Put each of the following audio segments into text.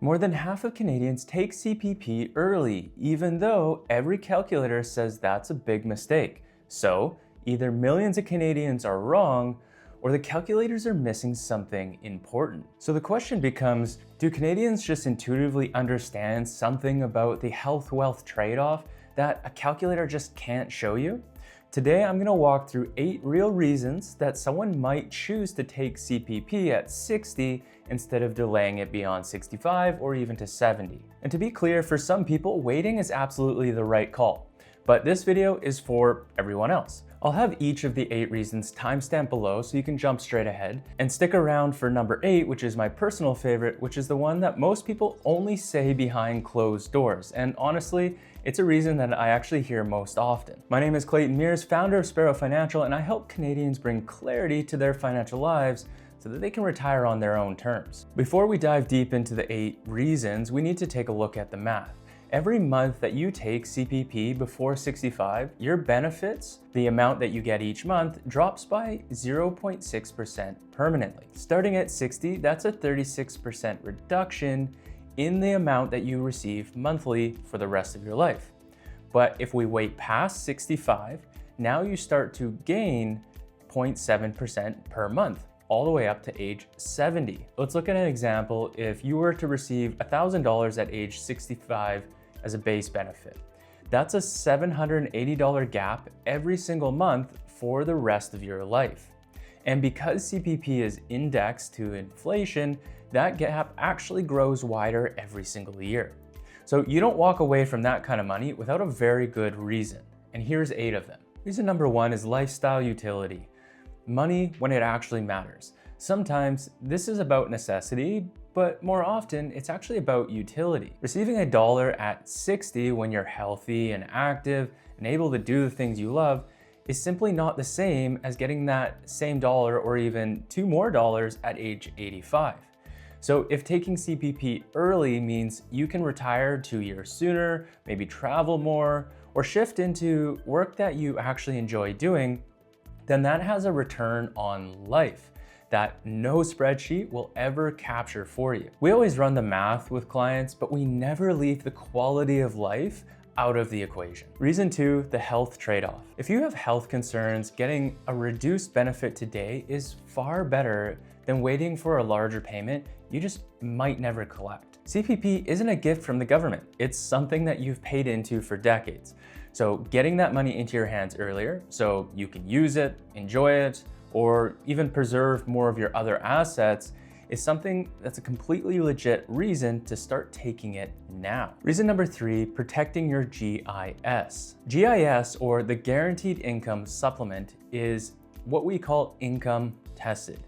More than half of Canadians take CPP early, even though every calculator says that's a big mistake. So either millions of Canadians are wrong, or the calculators are missing something important. So the question becomes, do Canadians just intuitively understand something about the health-wealth trade-off that a calculator just can't show you? Today, I'm gonna walk through 8 real reasons that someone might choose to take CPP at 60 instead of delaying it beyond 65 or even to 70. And to be clear, for some people, waiting is absolutely the right call. But this video is for everyone else. I'll have each of the 8 reasons timestamped below so you can jump straight ahead. And stick around for number 8, which is my personal favorite, which is the one that most people only say behind closed doors. And honestly, it's a reason that I actually hear most often. My name is Clayton Mears, founder of Sparrow Financial, and I help Canadians bring clarity to their financial lives so that they can retire on their own terms. Before we dive deep into the 8 reasons, we need to take a look at the math. Every month that you take CPP before 65, your benefits, the amount that you get each month, drops by 0.6% permanently. Starting at 60, that's a 36% reduction in the amount that you receive monthly for the rest of your life. But if we wait past 65, now you start to gain 0.7% per month, all the way up to age 70. Let's look at an example. If you were to receive $1,000 at age 65 as a base benefit, that's a $780 gap every single month for the rest of your life. And because CPP is indexed to inflation, that gap actually grows wider every single year. So you don't walk away from that kind of money without a very good reason. And here's 8 of them. Reason number 1 is lifestyle utility. Money when it actually matters. Sometimes this is about necessity, but more often it's actually about utility. Receiving $1 at 60 when you're healthy and active and able to do the things you love is simply not the same as getting that same dollar or even $2 more at age 85. So if taking CPP early means you can retire 2 years sooner, maybe travel more, or shift into work that you actually enjoy doing, then that has a return on life that no spreadsheet will ever capture for you. We always run the math with clients, but we never leave the quality of life out of the equation. Reason 2, the health trade-off. If you have health concerns, getting a reduced benefit today is far better than waiting for a larger payment you just might never collect. CPP isn't a gift from the government. It's something that you've paid into for decades. So getting that money into your hands earlier so you can use it, enjoy it, or even preserve more of your other assets is something that's a completely legit reason to start taking it now. Reason number 3, protecting your G.I.S. G.I.S, or the Guaranteed Income Supplement, is what we call income tested,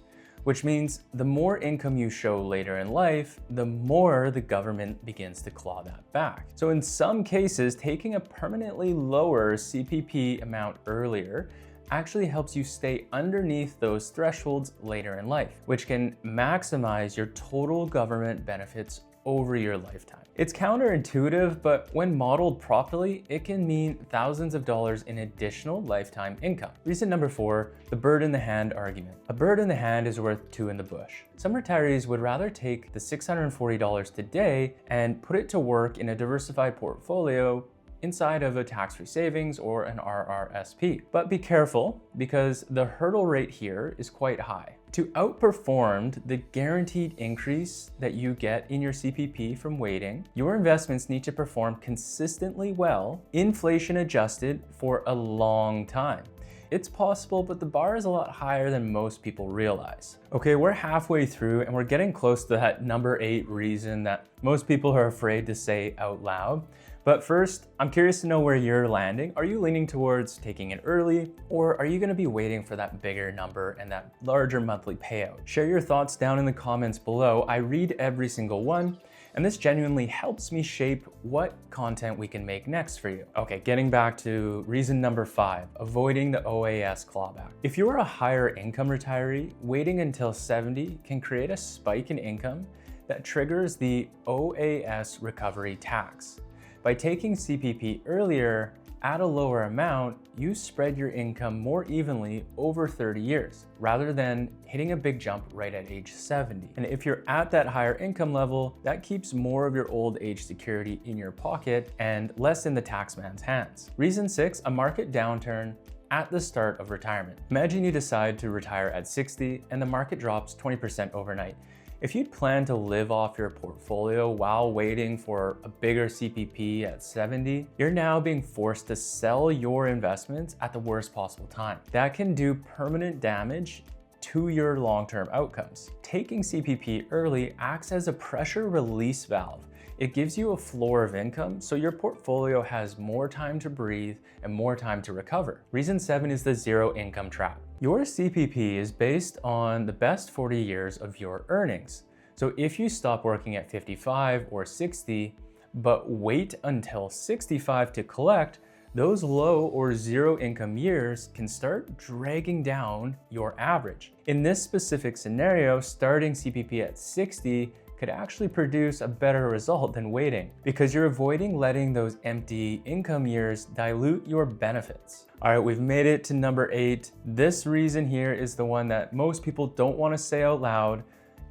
which means the more income you show later in life, the more the government begins to claw that back. So in some cases, taking a permanently lower CPP amount earlier actually helps you stay underneath those thresholds later in life, which can maximize your total government benefits over your lifetime. It's counterintuitive, but when modeled properly, it can mean thousands of dollars in additional lifetime income. Reason number 4, the bird in the hand argument. A bird in the hand is worth 2 in the bush. Some retirees would rather take the $640 today and put it to work in a diversified portfolio inside of a tax-free savings or an RRSP. But be careful, because the hurdle rate here is quite high. To outperform the guaranteed increase that you get in your CPP from waiting, your investments need to perform consistently well, inflation adjusted, for a long time. It's possible, but the bar is a lot higher than most people realize. Okay, we're halfway through and we're getting close to that number 8 reason that most people are afraid to say out loud. But first, I'm curious to know where you're landing. Are you leaning towards taking it early, or are you gonna be waiting for that bigger number and that larger monthly payout? Share your thoughts down in the comments below. I read every single one, and this genuinely helps me shape what content we can make next for you. Okay, getting back to reason number 5, avoiding the O.A.S. clawback. If you're a higher income retiree, waiting until 70 can create a spike in income that triggers the O.A.S. recovery tax. By taking CPP earlier, at a lower amount, you spread your income more evenly over 30 years, rather than hitting a big jump right at age 70. And if you're at that higher income level, that keeps more of your old age security in your pocket and less in the taxman's hands. Reason 6, a market downturn at the start of retirement. Imagine you decide to retire at 60 and the market drops 20% overnight. If you'd planned to live off your portfolio while waiting for a bigger CPP at 70, you're now being forced to sell your investments at the worst possible time. That can do permanent damage to your long-term outcomes. Taking CPP early acts as a pressure release valve. It gives you a floor of income so your portfolio has more time to breathe and more time to recover. Reason 7 is the zero income trap. Your CPP is based on the best 40 years of your earnings. So if you stop working at 55 or 60, but wait until 65 to collect, those low or zero income years can start dragging down your average. In this specific scenario, starting CPP at 60 could actually produce a better result than waiting, because you're avoiding letting those empty income years dilute your benefits. All right, we've made it to number 8. This reason here is the one that most people don't want to say out loud,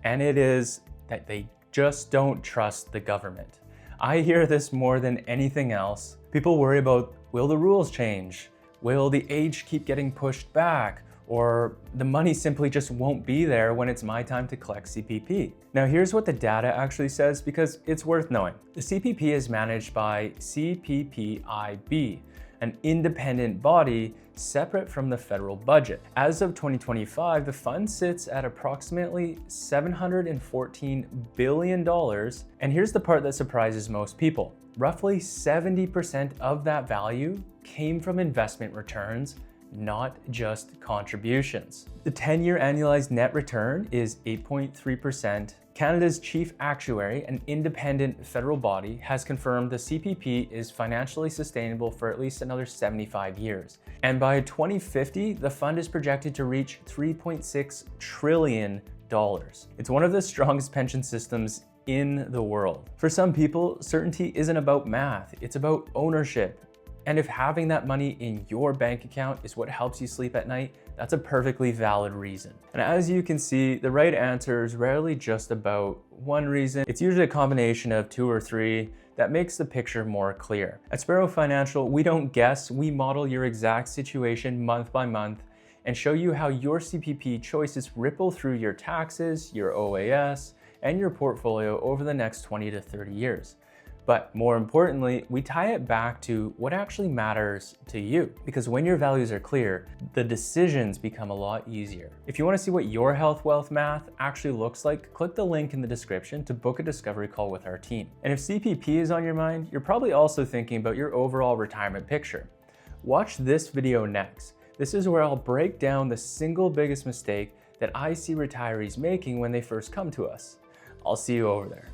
and it is that they just don't trust the government. I hear this more than anything else. People worry about, will the rules change? Will the age keep getting pushed back? Or the money simply just won't be there when it's my time to collect CPP. Now here's what the data actually says, because it's worth knowing. The CPP is managed by CPPIB, an independent body separate from the federal budget. As of 2025, the fund sits at approximately $714 billion. And here's the part that surprises most people. Roughly 70% of that value came from investment returns, not just contributions. The 10-year annualized net return is 8.3%. Canada's chief actuary, an independent federal body, has confirmed the CPP is financially sustainable for at least another 75 years. And by 2050, the fund is projected to reach $3.6 trillion. It's one of the strongest pension systems in the world. For some people, certainty isn't about math, it's about ownership. And if having that money in your bank account is what helps you sleep at night, that's a perfectly valid reason. And as you can see, the right answer is rarely just about one reason. It's usually a combination of 2 or 3 that makes the picture more clear. At Sparrow Financial, we don't guess, we model your exact situation month by month and show you how your CPP choices ripple through your taxes, your O.A.S, and your portfolio over the next 20 to 30 years. But more importantly, we tie it back to what actually matters to you. Because when your values are clear, the decisions become a lot easier. If you want to see what your health wealth math actually looks like, click the link in the description to book a discovery call with our team. And if CPP is on your mind, you're probably also thinking about your overall retirement picture. Watch this video next. This is where I'll break down the single biggest mistake that I see retirees making when they first come to us. I'll see you over there.